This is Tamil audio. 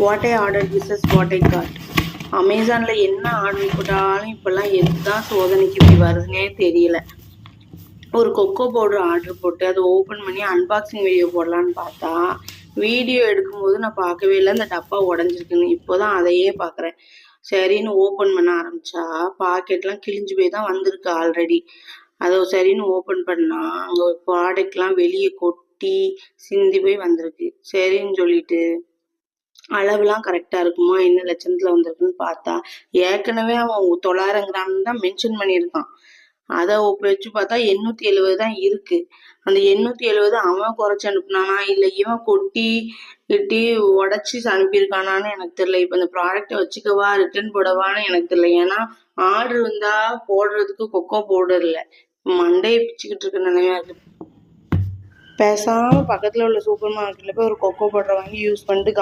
What I order versus what I got. அமேசானில் என்ன ஆர்டர் போட்டாலும் இப்போல்லாம் எதுதான் சோதனைக்கு இப்படி வருதுன்னே தெரியல. ஒரு கொக்கோ பவுடர் ஆர்டர் போட்டு அதை ஓப்பன் பண்ணி அன்பாக்சிங் வீடியோ போடலான்னு பார்த்தா வீடியோ எடுக்கும்போது நான் பார்க்கவே இல்லை, அந்த டப்பா உடஞ்சிருக்குன்னு. இப்போதான் அதையே பார்க்குறேன். சரின்னு ஓப்பன் பண்ண ஆரம்பிச்சா பாக்கெட்லாம் கிழிஞ்சு போய் தான் வந்திருக்கு ஆல்ரெடி. அதை சரின்னு ஓப்பன் பண்ணா அங்கே ப்ராடக்ட்லாம் வெளியே கொட்டி சிந்தி போய் வந்திருக்கு. சரின்னு சொல்லிட்டு அளவுலாம் கரெக்டாக இருக்குமா, என்ன லட்சணத்தில் வந்திருக்குன்னு பார்த்தா ஏற்கனவே அவன் 900 கிராம் தான் மென்ஷன் பண்ணியிருக்கான். அதை வச்சு பார்த்தா 870 தான் இருக்கு. அந்த 870 அவன் குறைச்சி அனுப்புனானா இல்லை இவன் கொட்டி கிட்டி உடச்சி அனுப்பியிருக்கானான்னு எனக்கு தெரியல. இப்போ இந்த ப்ராடக்டை வச்சுக்கவா ரிட்டர்ன் போடவான்னு எனக்கு தெரியல. ஏன்னா ஆர்டர் வந்தா போடுறதுக்கு கொக்கோ பவுடர் இல்லை, மண்டையை பிச்சுக்கிட்டு இருக்க நிலைமையா இருக்கு. பேசாம பக்கத்துல உள்ள சூப்பர் மார்க்கெட்ல போய் ஒரு கொக்கோ பவுடரை வாங்கி யூஸ் பண்ணிட்டு